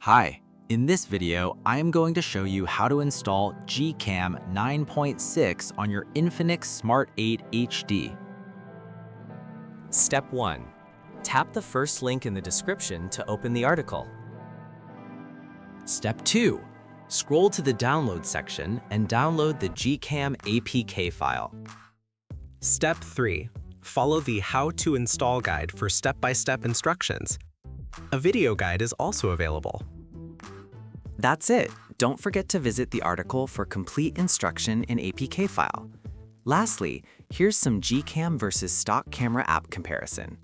Hi, in this video, I am going to show you how to install GCam 9.6 on your Infinix Smart 8 HD. Step 1. Tap the first link in the description to open the article. Step 2. Scroll to the download section and download the GCam APK file. Step 3. Follow the How to Install guide for step-by-step instructions. A video guide is also available. That's it. Don't forget to visit the article for complete instruction in APK file. Lastly, here's some GCam versus stock camera app comparison.